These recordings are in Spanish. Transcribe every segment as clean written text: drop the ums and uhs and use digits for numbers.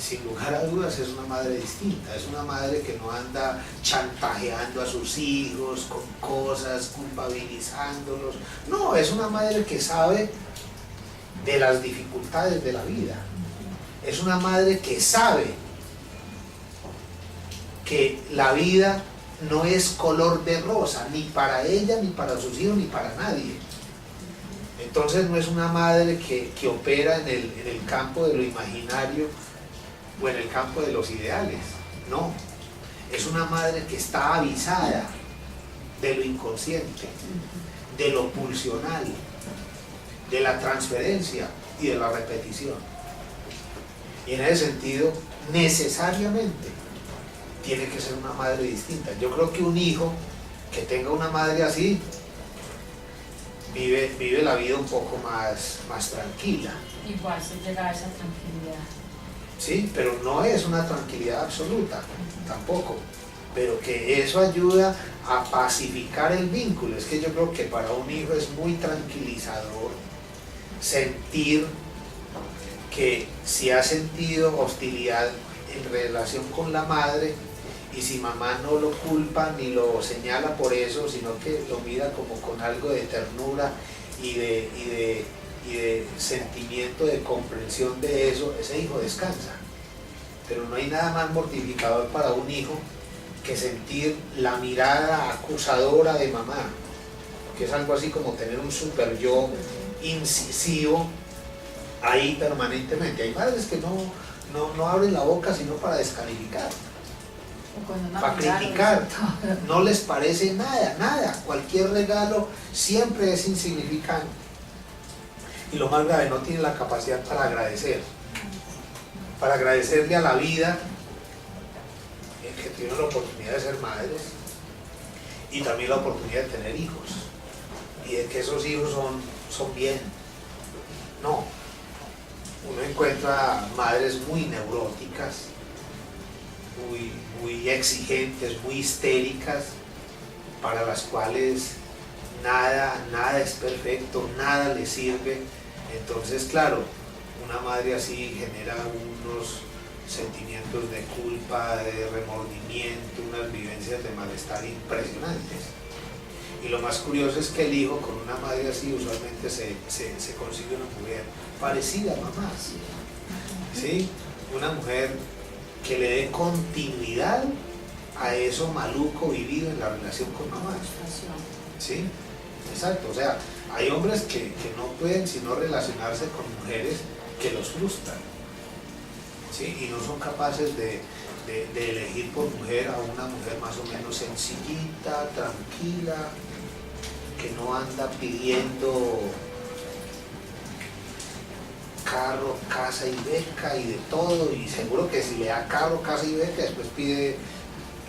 sin lugar a dudas es una madre distinta, es una madre que no anda chantajeando a sus hijos con cosas, culpabilizándolos, no, es una madre que sabe de las dificultades de la vida, es una madre que sabe que la vida no es color de rosa, ni para ella, ni para sus hijos, ni para nadie. Entonces no es una madre que opera en el campo de lo imaginario o en el campo de los ideales, no. Es una madre que está avisada de lo inconsciente, de lo pulsional, de la transferencia y de la repetición. Y en ese sentido, necesariamente, tiene que ser una madre distinta. Yo creo que un hijo que tenga una madre así, vive la vida un poco más tranquila. Igual se llega a esa tranquilidad. Sí, pero no es una tranquilidad absoluta, tampoco. Pero que eso ayuda a pacificar el vínculo. Es que yo creo que para un hijo es muy tranquilizador sentir que si ha sentido hostilidad en relación con la madre, y si mamá no lo culpa ni lo señala por eso, sino que lo mira como con algo de ternura y de sentimiento de comprensión de eso, ese hijo descansa. Pero no hay nada más mortificador para un hijo que sentir la mirada acusadora de mamá, que es algo así como tener un super yo incisivo ahí permanentemente. Hay madres que no abren la boca sino para descalificar, para criticar, no les parece nada, cualquier regalo siempre es insignificante. Y lo más grave, no tienen la capacidad para agradecerle a la vida que tiene la oportunidad de ser madres y también la oportunidad de tener hijos y de que esos hijos son bien. No, uno encuentra madres muy neuróticas, muy exigentes, muy histéricas, para las cuales nada es perfecto, nada les sirve. Entonces, claro, una madre así genera unos sentimientos de culpa, de remordimiento, unas vivencias de malestar impresionantes. Y lo más curioso es que el hijo con una madre así usualmente se consigue una mujer parecida a mamá, ¿sí? Una mujer que le dé continuidad a eso maluco vivido en la relación con mamá. ¿Sí? Exacto, o sea, hay hombres que no pueden sino relacionarse con mujeres que los frustran, ¿sí? Y no son capaces de elegir por mujer a una mujer más o menos sencillita, tranquila, que no anda pidiendo carro, casa y beca y de todo, y seguro que si le da carro, casa y beca, después pide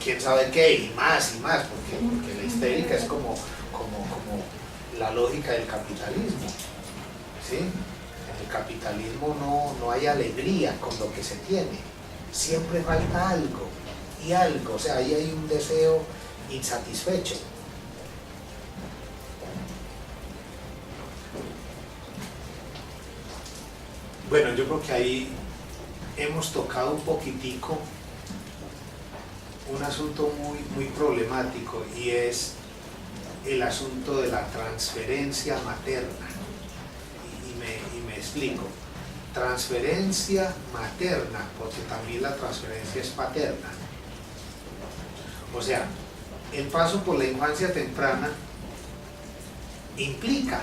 quién sabe qué y más, porque la histérica es como la lógica del capitalismo, ¿sí? En el capitalismo no hay alegría con lo que se tiene, siempre falta algo, o sea, ahí hay un deseo insatisfecho. Bueno, yo creo que ahí hemos tocado un poquitico un asunto muy problemático, y es el asunto de la transferencia materna. Y me explico. Transferencia materna, porque también la transferencia es paterna. O sea, el paso por la infancia temprana implica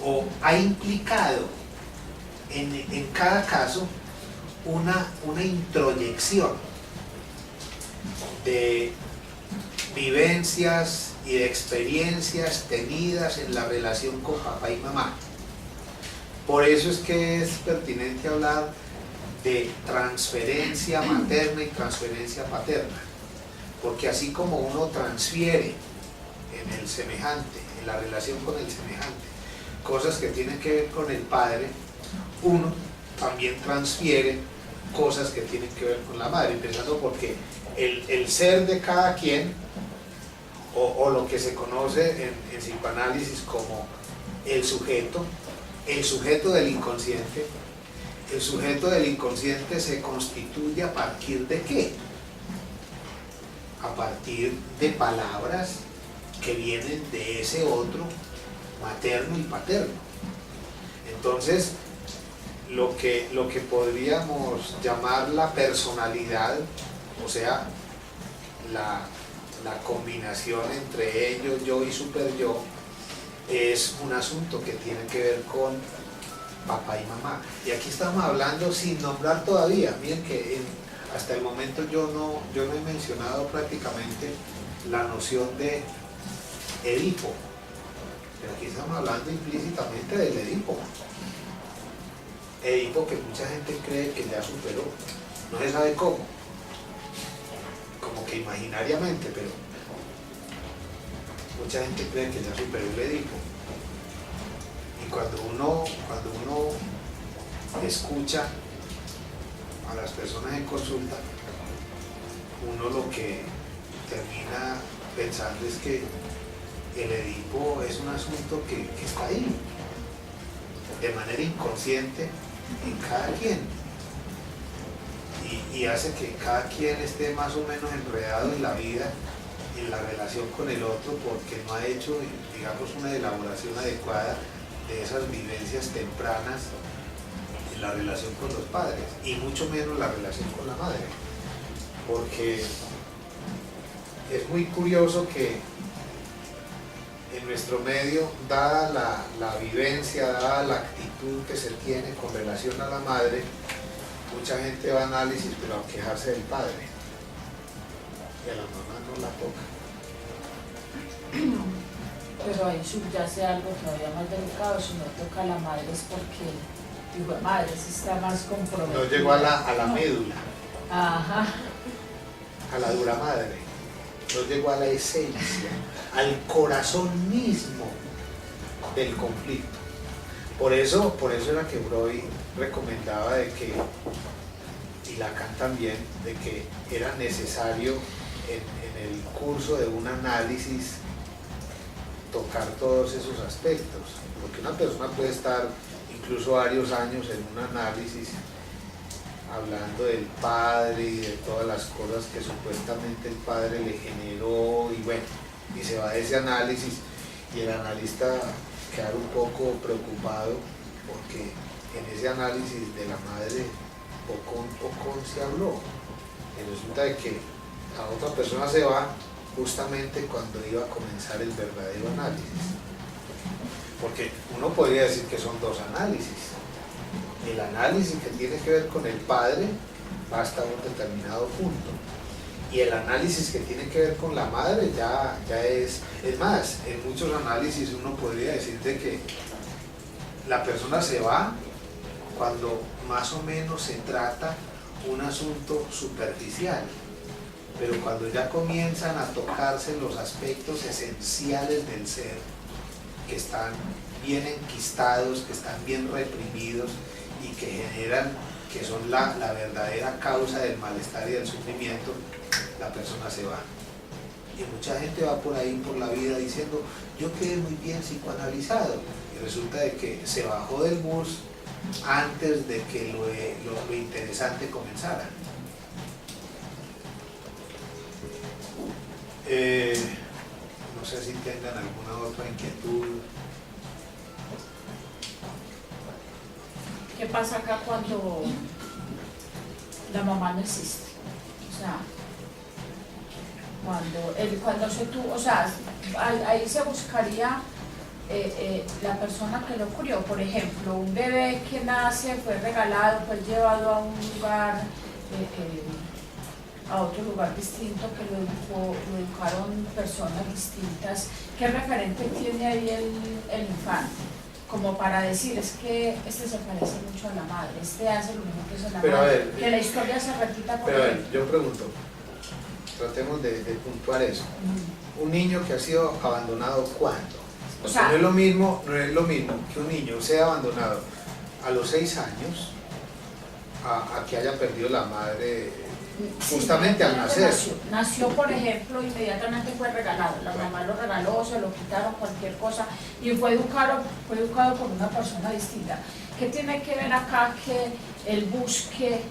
o ha implicado en cada caso una introyección de vivencias y de experiencias tenidas en la relación con papá y mamá. Por eso es que es pertinente hablar de transferencia materna y transferencia paterna, porque así como uno transfiere en el semejante, en la relación con el semejante, cosas que tienen que ver con el padre, uno también transfiere cosas que tienen que ver con la madre, empezando porque el ser de cada quien, o lo que se conoce en psicoanálisis como el sujeto del inconsciente, el sujeto del inconsciente se constituye a partir de qué? A partir de palabras que vienen de ese otro materno y paterno. Entonces, lo que podríamos llamar la personalidad, o sea, la combinación entre ellos, yo y super yo, es un asunto que tiene que ver con papá y mamá. Y aquí estamos hablando sin nombrar todavía. Miren que hasta el momento yo no he mencionado prácticamente la noción de Edipo. Pero aquí estamos hablando implícitamente del Edipo. Edipo que mucha gente cree que ya superó. No se sabe cómo. Como que imaginariamente, pero mucha gente cree que ya superó el Edipo. Y cuando uno escucha a las personas en consulta, uno lo que termina pensando es que el Edipo es un asunto que está ahí, de manera inconsciente en cada quien, y hace que cada quien esté más o menos enredado en la vida, en la relación con el otro, porque no ha hecho, digamos, una elaboración adecuada de esas vivencias tempranas en la relación con los padres, y mucho menos la relación con la madre, porque es muy curioso que en nuestro medio, dada la vivencia, dada la actitud que se tiene con relación a la madre, mucha gente va a análisis pero a quejarse del padre, y a la mamá no la toca. Pero ahí subyace algo todavía más delicado. Si no toca a la madre es porque, hijo de madre, si está más comprometido. No llegó a la médula, Ajá. a la dura madre, no llegó a la esencia, al corazón mismo del conflicto. Por eso era que Freud recomendaba de que, y Lacan también, de que era necesario en el curso de un análisis tocar todos esos aspectos, porque una persona puede estar incluso varios años en un análisis hablando del padre y de todas las cosas que supuestamente el padre le generó, y bueno, y se va de ese análisis y el analista queda un poco preocupado porque en ese análisis de la madre poco se habló, y resulta de que a otra persona se va justamente cuando iba a comenzar el verdadero análisis, porque uno podría decir que son dos análisis. El análisis que tiene que ver con el padre va hasta un determinado punto, y el análisis que tiene que ver con la madre ya es más, en muchos análisis uno podría decir de que la persona se va cuando más o menos se trata un asunto superficial, pero cuando ya comienzan a tocarse los aspectos esenciales del ser, que están bien enquistados, que están bien reprimidos y que generan, que son la verdadera causa del malestar y del sufrimiento, la persona se va. Y mucha gente va por ahí por la vida diciendo, yo quedé muy bien psicoanalizado, y resulta de que se bajó del bus antes de que lo interesante comenzara. No sé si tengan alguna otra inquietud. ¿Qué pasa acá cuando la mamá no existe? O sea, cuando se tuvo, o sea, ahí se buscaría la persona que lo crió. Por ejemplo, un bebé que nace, fue regalado, fue llevado a un lugar, a otro lugar distinto, que lo educaron personas distintas. ¿Qué referente tiene ahí el infante? Como para decir, es que este se parece mucho a la madre, este hace lo mismo que hace la Pero madre, a ver, que la historia se repita por pero a él. ver, yo pregunto, tratemos de puntuar eso. Un niño que ha sido abandonado, ¿cuándo? O sea, no es lo mismo que un niño sea abandonado a los 6 años a que haya perdido la madre justamente al nacer. Nació, por ejemplo, inmediatamente fue regalado, la mamá lo regaló, se lo quitaron, cualquier cosa, y fue educado por una persona distinta. ¿Qué tiene que ver acá que él busque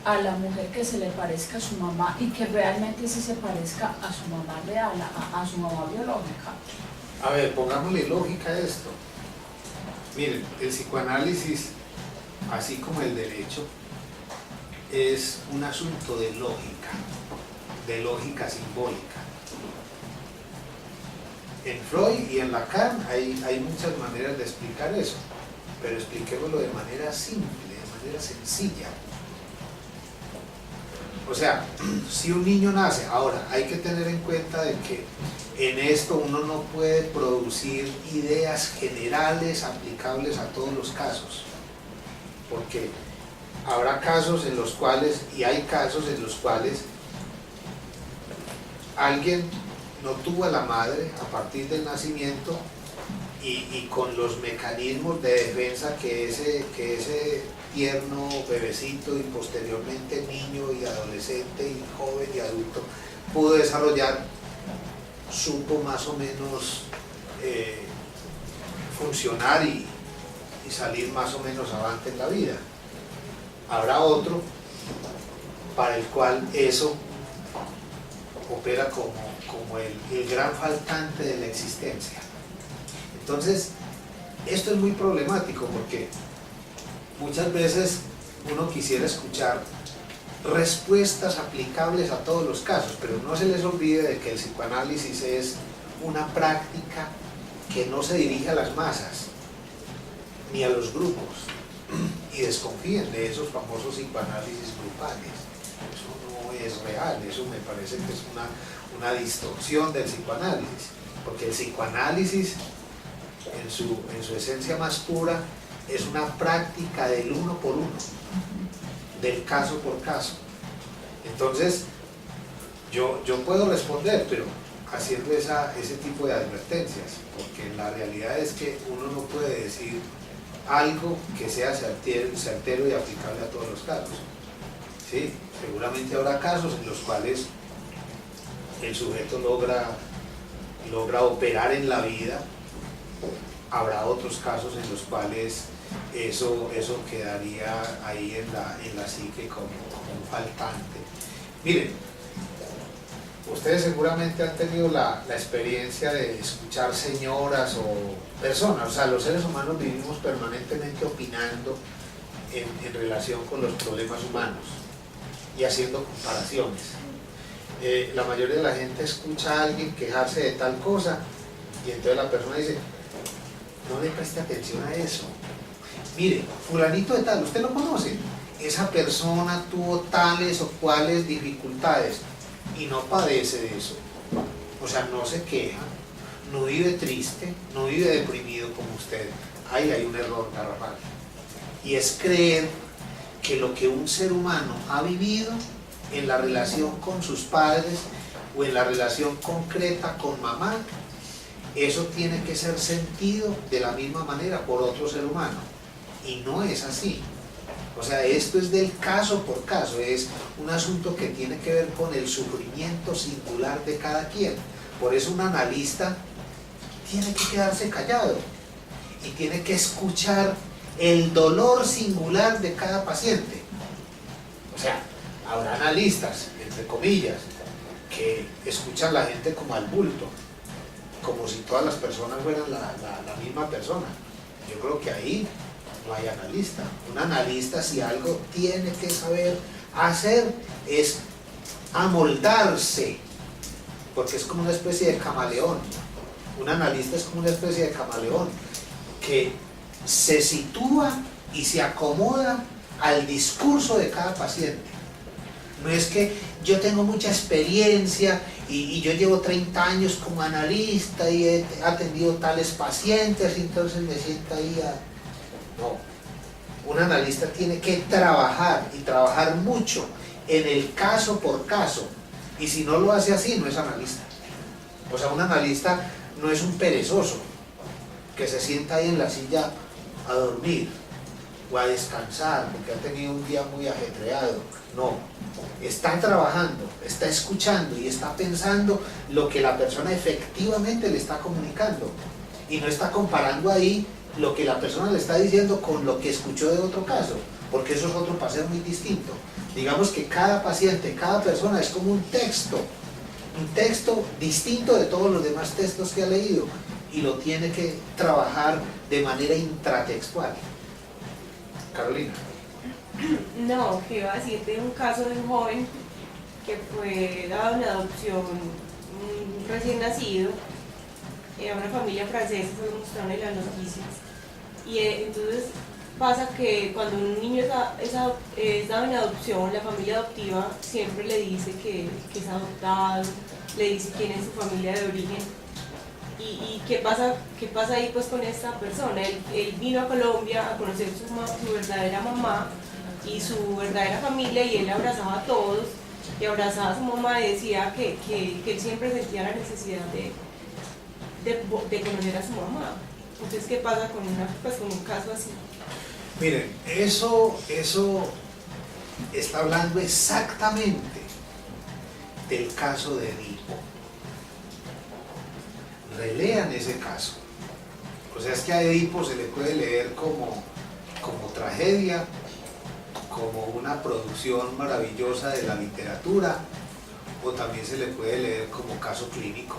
a la mujer que se le parezca a su mamá y que realmente sí se parezca a su mamá real, a su mamá biológica. A ver, pongámosle lógica a esto. Miren, el psicoanálisis, así como el derecho, es un asunto de lógica simbólica. En Freud y en Lacan hay muchas maneras de explicar eso, pero expliquémoslo de manera simple, de manera sencilla. O sea, si un niño nace, ahora hay que tener en cuenta de que en esto uno no puede producir ideas generales aplicables a todos los casos, porque habrá casos en los cuales, y hay casos en los cuales alguien no tuvo a la madre a partir del nacimiento y con los mecanismos de defensa que ese tierno bebecito y posteriormente niño y adolescente y joven y adulto pudo desarrollar, supo más o menos funcionar y salir más o menos avante en la vida. Habrá otro para el cual eso opera como el gran faltante de la existencia. Entonces, esto es muy problemático porque muchas veces uno quisiera escuchar respuestas aplicables a todos los casos, pero no se les olvide de que el psicoanálisis es una práctica que no se dirige a las masas ni a los grupos, y desconfíen de esos famosos psicoanálisis grupales. Eso no es real, eso me parece que es una distorsión del psicoanálisis, porque el psicoanálisis en su esencia más pura es una práctica del uno por uno, del caso por caso. Entonces yo puedo responder, pero haciendo ese tipo de advertencias, porque la realidad es que uno no puede decir algo que sea certero y aplicable a todos los casos. ¿Sí? Seguramente habrá casos en los cuales el sujeto logra operar en la vida, habrá otros casos en los cuales eso quedaría ahí en la psique como un faltante. Miren, ustedes seguramente han tenido la experiencia de escuchar señoras o personas, o sea, los seres humanos vivimos permanentemente opinando en relación con los problemas humanos y haciendo comparaciones. La mayoría de la gente escucha a alguien quejarse de tal cosa y entonces la persona dice, no le preste atención a eso. Mire, fulanito de tal, usted lo conoce, esa persona tuvo tales o cuales dificultades y no padece de eso. O sea, no se queja, no vive triste, no vive deprimido como usted. Ahí hay un error garrafal. Y es creer que lo que un ser humano ha vivido en la relación con sus padres o en la relación concreta con mamá, eso tiene que ser sentido de la misma manera por otro ser humano. Y no es así. O sea, esto es del caso por caso, es un asunto que tiene que ver con el sufrimiento singular de cada quien. Por eso un analista tiene que quedarse callado y tiene que escuchar el dolor singular de cada paciente. O sea, habrá analistas, entre comillas, que escuchan a la gente como al bulto, como si todas las personas fueran la misma persona. Yo creo que ahí no hay analista. Un analista, si algo tiene que saber hacer, es amoldarse, porque es como una especie de camaleón. Un analista es como una especie de camaleón que se sitúa y se acomoda al discurso de cada paciente. No es que yo tengo mucha experiencia y yo llevo 30 años como analista y he atendido tales pacientes y entonces me siento ahí a... No, un analista tiene que trabajar y trabajar mucho en el caso por caso, y si no lo hace así no es analista. O sea, un analista no es un perezoso que se sienta ahí en la silla a dormir o a descansar porque ha tenido un día muy ajetreado. No, está trabajando, está escuchando y está pensando lo que la persona efectivamente le está comunicando, y no está comparando ahí lo que la persona le está diciendo con lo que escuchó de otro caso. porque eso es otro paseo muy distinto. Digamos que cada paciente, cada persona es como un texto distinto de todos los demás textos que ha leído y lo tiene que trabajar de manera intratextual. Carolina. No, que iba a decirte un caso de un joven que fue dado en adopción recién nacido a una familia francesa, se lo mostraron en las noticias. Y entonces pasa que cuando un niño es dado en adopción, la familia adoptiva siempre le dice que es adoptado, le dice quién es su familia de origen. ¿Y qué pasa ahí pues con esta persona? Él vino a Colombia a conocer su verdadera mamá y su verdadera familia, y él abrazaba a todos y abrazaba a su mamá y decía que él siempre sentía la necesidad de conocer a su mamá. Entonces, ¿qué pasa con un caso así? Miren, eso está hablando exactamente del caso de Edipo. Relean ese caso. O sea, es que a Edipo se le puede leer como tragedia, como una producción maravillosa de la literatura, o también se le puede leer como caso clínico,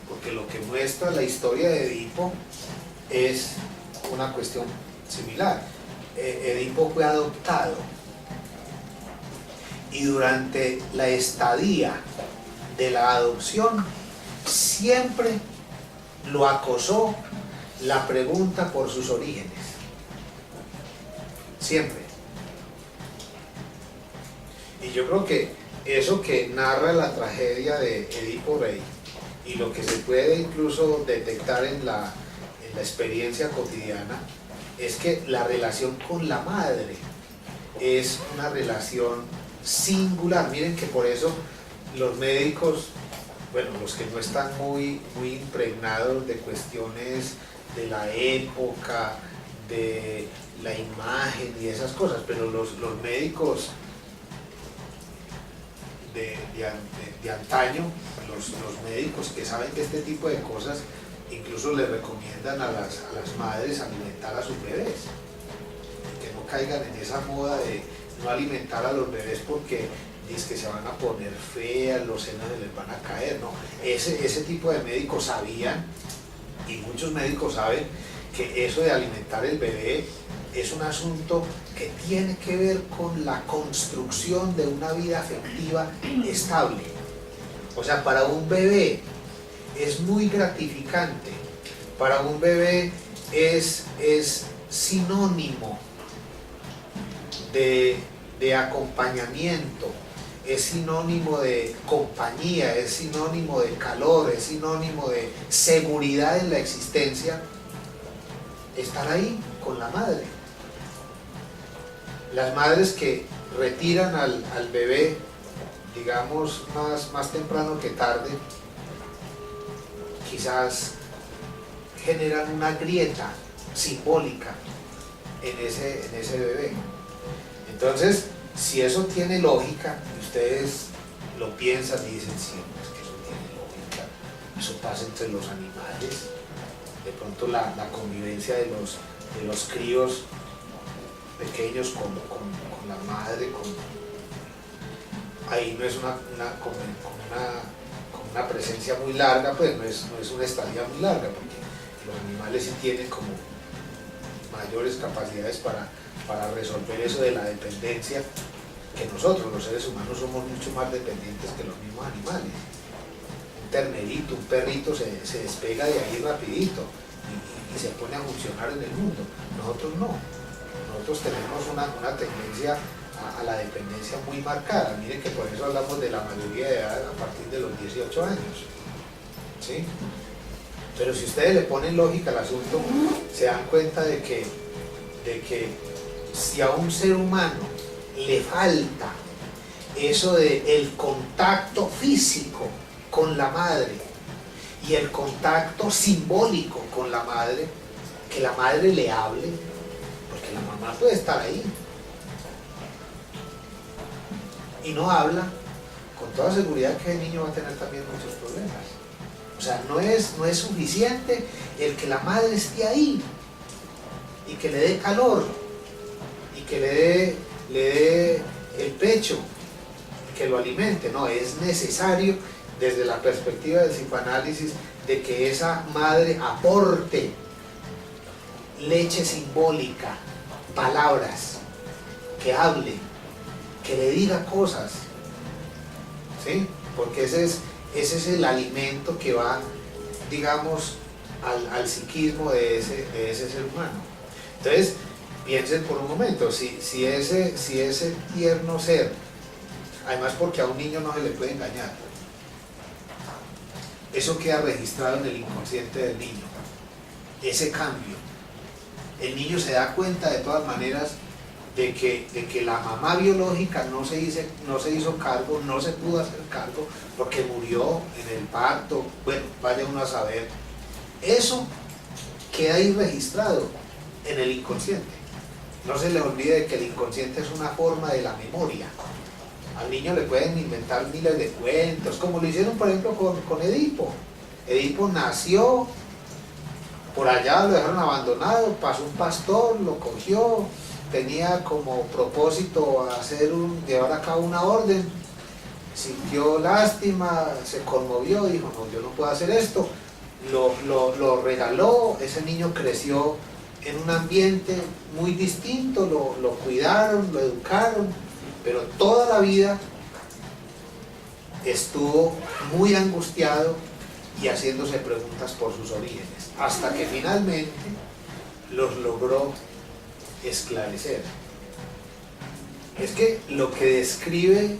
porque lo que muestra la historia de Edipo es una cuestión similar. Edipo fue adoptado y durante la estadía de la adopción siempre lo acosó la pregunta por sus orígenes. Siempre. Y yo creo que eso que narra la tragedia de Edipo Rey y lo que se puede incluso detectar en la experiencia cotidiana es que la relación con la madre es una relación singular. Miren que por eso los médicos, bueno, los que no están muy impregnados de cuestiones de la época, de la imagen y esas cosas, pero los médicos de antaño, los médicos que saben de este tipo de cosas, incluso le recomiendan a las madres alimentar a sus bebés, que no caigan en esa moda de no alimentar a los bebés porque es que se van a poner feas, los senos les van a caer, no. Ese tipo de médicos sabían, y muchos médicos saben, que eso de alimentar el bebé es un asunto que tiene que ver con la construcción de una vida afectiva estable. O sea, para un bebé es muy gratificante, para un bebé es sinónimo de acompañamiento, es sinónimo de compañía, es sinónimo de calor, es sinónimo de seguridad en la existencia, estar ahí con la madre. Las madres que retiran al bebé, digamos, más temprano que tarde, quizás generan una grieta simbólica en ese bebé. Entonces, si eso tiene lógica, y ustedes lo piensan y dicen, sí, es que eso tiene lógica, eso pasa entre los animales, de pronto la convivencia de los críos pequeños con la madre, ahí no es una presencia muy larga, pues no es una estadía muy larga, porque los animales sí tienen como mayores capacidades para resolver eso de la dependencia, que nosotros los seres humanos somos mucho más dependientes que los mismos animales. Un ternerito, un perrito se despega de ahí rapidito y se pone a funcionar en el mundo. Nosotros no. Nosotros tenemos una tendencia a la dependencia muy marcada. Miren que por eso hablamos de la mayoría de edad a partir de los 18 años. ¿Sí? Pero si ustedes le ponen lógica al asunto, se dan cuenta de que si a un ser humano le falta eso de el contacto físico con la madre y el contacto simbólico con la madre, que la madre le hable, porque la mamá puede estar ahí y no habla, con toda seguridad que el niño va a tener también muchos problemas. O sea, no es suficiente el que la madre esté ahí y que le dé calor y que le dé el pecho, que lo alimente. No, es necesario desde la perspectiva del psicoanálisis de que esa madre aporte leche simbólica, palabras, que hable, que le diga cosas, ¿sí? Porque ese es el alimento que va, digamos, al psiquismo de ese ser humano. Entonces, piensen por un momento, si ese tierno ser, además porque a un niño no se le puede engañar, eso queda registrado en el inconsciente del niño, ese cambio. El niño se da cuenta de todas maneras de que la mamá biológica no se hizo cargo, no se pudo hacer cargo porque murió en el parto. Bueno, vaya uno a saber. Eso queda ahí registrado en el inconsciente. No se le olvide que el inconsciente es una forma de la memoria. Al niño le pueden inventar miles de cuentos, como lo hicieron por ejemplo con Edipo. Edipo nació, por allá lo dejaron abandonado, pasó un pastor, lo cogió, tenía como propósito llevar a cabo una orden, sintió lástima, se conmovió, dijo, no, yo no puedo hacer esto, lo regaló, ese niño creció en un ambiente muy distinto, lo cuidaron, lo educaron, pero toda la vida estuvo muy angustiado y haciéndose preguntas por sus orígenes, hasta que finalmente los logró esclarecer. Es que lo que describe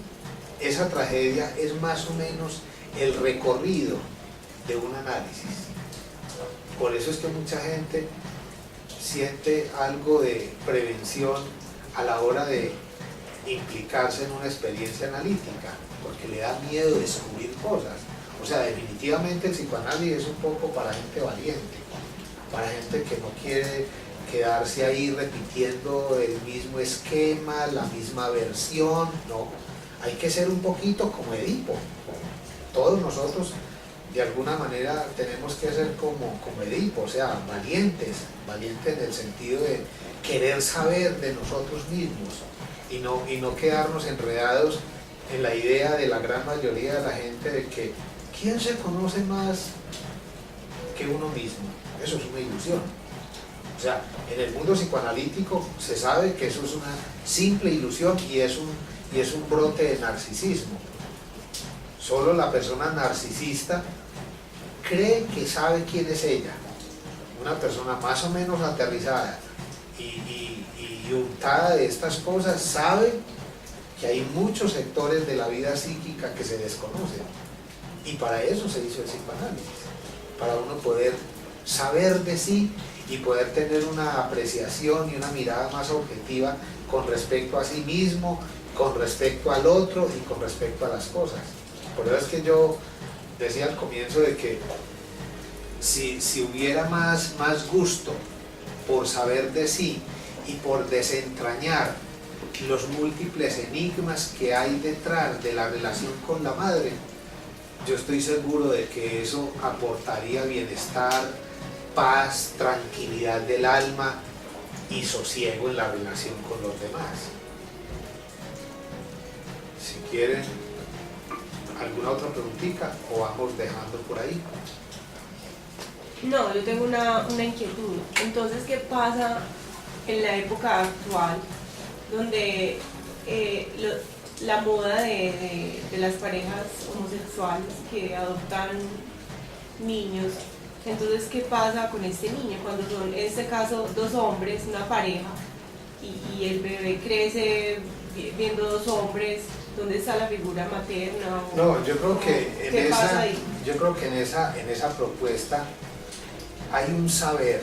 esa tragedia es más o menos el recorrido de un análisis. Por eso es que mucha gente siente algo de prevención a la hora de implicarse en una experiencia analítica, porque le da miedo descubrir cosas. O sea, definitivamente el psicoanálisis es un poco para gente valiente, para gente que no quiere quedarse ahí repitiendo el mismo esquema, la misma versión. No, hay que ser un poquito como Edipo. Todos nosotros de alguna manera tenemos que ser como Edipo, o sea, valientes en el sentido de querer saber de nosotros mismos y no quedarnos enredados en la idea de la gran mayoría de la gente de que ¿quién se conoce más que uno mismo? Eso es una ilusión. O sea, en el mundo psicoanalítico se sabe que eso es una simple ilusión y es un brote de narcisismo. Solo la persona narcisista cree que sabe quién es ella. Una persona más o menos aterrizada y untada de estas cosas sabe que hay muchos sectores de la vida psíquica que se desconocen. Y para eso se hizo el psicoanálisis, para uno poder saber de sí y poder tener una apreciación y una mirada más objetiva con respecto a sí mismo, con respecto al otro y con respecto a las cosas. Por eso es que yo decía al comienzo de que si hubiera más gusto por saber de sí y por desentrañar los múltiples enigmas que hay detrás de la relación con la madre, yo estoy seguro de que eso aportaría bienestar, paz, tranquilidad del alma y sosiego en la relación con los demás. Si quieren alguna otra preguntita o vamos dejando por ahí. No, yo tengo una inquietud. Entonces, ¿qué pasa en la época actual donde la moda de las parejas homosexuales que adoptan niños? Entonces, ¿qué pasa con este niño cuando son, en este caso, dos hombres, una pareja, y el bebé crece viendo dos hombres? ¿Dónde está la figura materna? No, yo creo que en esa propuesta hay un saber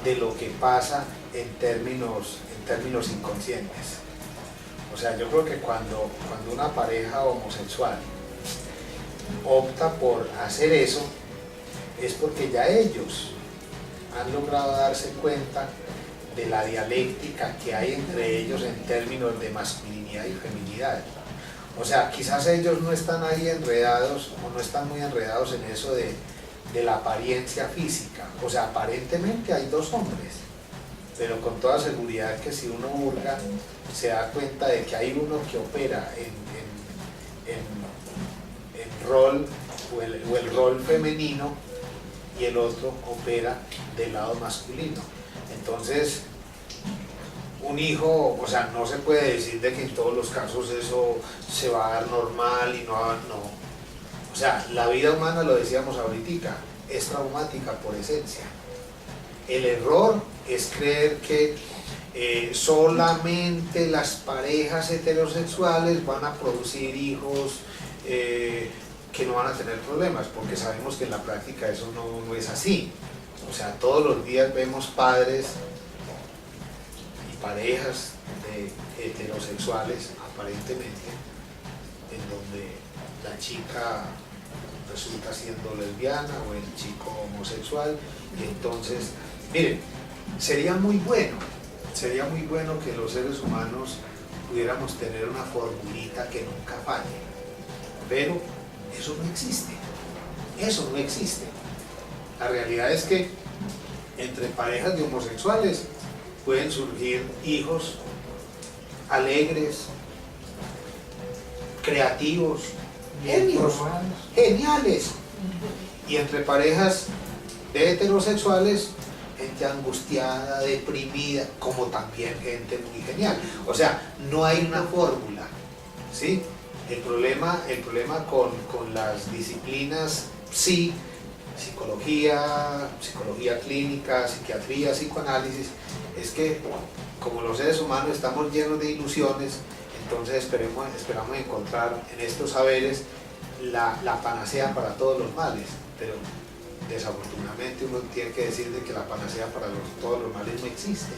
de lo que pasa en términos inconscientes. O sea, yo creo que cuando una pareja homosexual opta por hacer eso, es porque ya ellos han logrado darse cuenta de la dialéctica que hay entre ellos en términos de masculinidad y feminidad. O sea, quizás ellos no están ahí enredados o no están muy enredados en eso de la apariencia física. O sea, aparentemente hay dos hombres, pero con toda seguridad que si uno hurga, se da cuenta de que hay uno que opera en rol, o el rol femenino, y el otro opera del lado masculino. Entonces, un hijo, o sea, no se puede decir de que en todos los casos eso se va a dar normal y no. O sea, la vida humana, lo decíamos ahorita, es traumática por esencia. El error es creer que solamente las parejas heterosexuales van a producir hijos que no van a tener problemas, porque sabemos que en la práctica eso no es así. O sea, todos los días vemos padres y parejas de heterosexuales, aparentemente, en donde la chica resulta siendo lesbiana o el chico homosexual, y entonces, miren, sería muy bueno que los seres humanos pudiéramos tener una formulita que nunca falle, pero eso no existe. La realidad es que entre parejas de homosexuales pueden surgir hijos alegres, creativos, geniales, y entre parejas de heterosexuales, gente angustiada, deprimida, como también gente muy genial. O sea, no hay una fórmula, ¿sí? El problema con las disciplinas, sí, psicología clínica, psiquiatría, psicoanálisis, es que como los seres humanos estamos llenos de ilusiones, entonces esperamos encontrar en estos saberes la panacea para todos los males, pero desafortunadamente uno tiene que decir de que la panacea para todos los males no existe.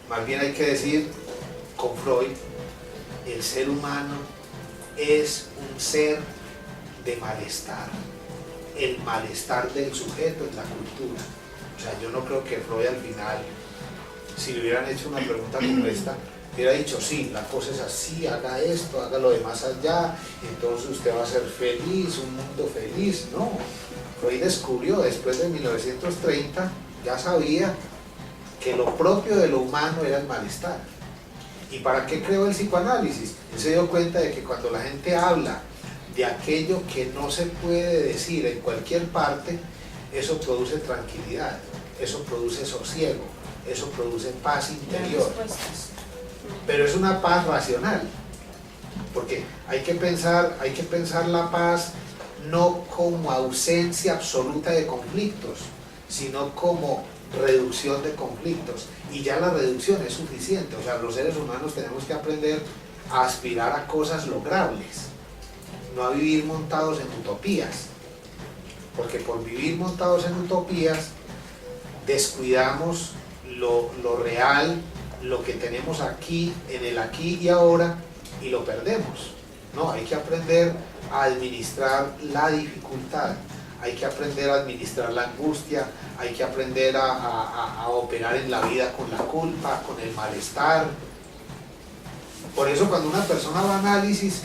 Más bien hay que decir, con Freud, el ser humano es un ser de malestar. El malestar del sujeto es la cultura. O sea, yo no creo que Freud al final, si le hubieran hecho una pregunta como esta, hubiera dicho, sí, la cosa es así, haga esto, haga lo de más allá, entonces usted va a ser feliz, un mundo feliz. No, Freud descubrió después de 1930, ya sabía que lo propio de lo humano era el malestar. ¿Y para qué creó el psicoanálisis? Él se dio cuenta de que cuando la gente habla de aquello que no se puede decir en cualquier parte, eso produce tranquilidad, eso produce sosiego, eso produce paz interior. Pero es una paz racional, porque hay que pensar la paz no como ausencia absoluta de conflictos, sino como reducción de conflictos, y ya la reducción es suficiente. O sea, los seres humanos tenemos que aprender a aspirar a cosas logrables, no a vivir montados en utopías, porque por vivir montados en utopías descuidamos lo real, lo que tenemos aquí, en el aquí y ahora, y lo perdemos. No, hay que aprender a administrar la dificultad, hay que aprender a administrar la angustia, hay que aprender a operar en la vida con la culpa, con el malestar. Por eso cuando una persona va a análisis,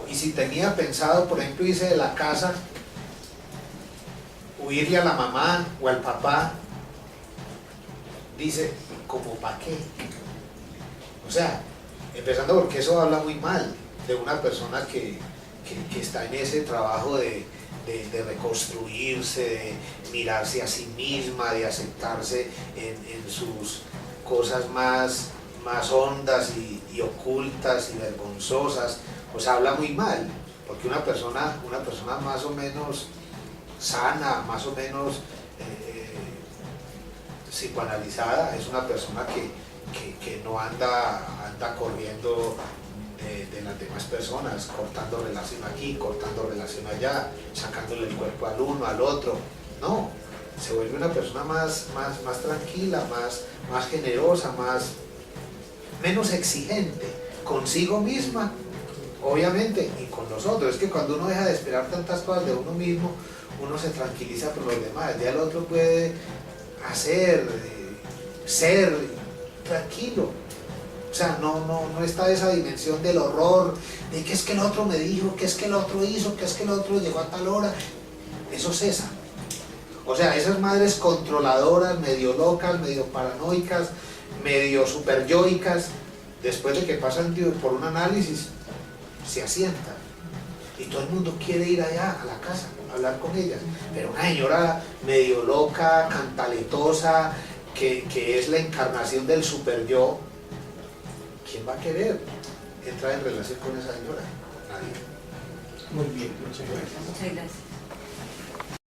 y si tenía pensado, por ejemplo, irse de la casa, huirle a la mamá o al papá, dice, ¿como para qué? O sea, empezando porque eso habla muy mal de una persona que está en ese trabajo de reconstruirse, de mirarse a sí misma, de aceptarse en sus cosas más hondas y ocultas y vergonzosas. O sea, habla muy mal, porque una persona más o menos sana, más o menos psicoanalizada, es una persona que no anda corriendo de las demás personas, cortando relación aquí, cortando relación allá, sacándole el cuerpo al uno, al otro. No, se vuelve una persona más tranquila, más generosa, menos exigente consigo misma, obviamente, y con los otros. Es que cuando uno deja de esperar tantas cosas de uno mismo, uno se tranquiliza por los demás. Ya el otro puede hacer, ser tranquilo. O sea, no está esa dimensión del horror, de que es que el otro me dijo, que es que el otro hizo, que es que el otro llegó a tal hora. Eso cesa. O sea, esas madres controladoras, medio locas, medio paranoicas, medio superyoicas, después de que pasan por un análisis, se asientan. Y todo el mundo quiere ir allá a la casa, a hablar con ellas. Pero una señora medio loca, cantaletosa, que es la encarnación del superyo, ¿quién va a querer entrar en relación con esa señora? Nadie. Muy bien, muchas gracias. Muchas gracias.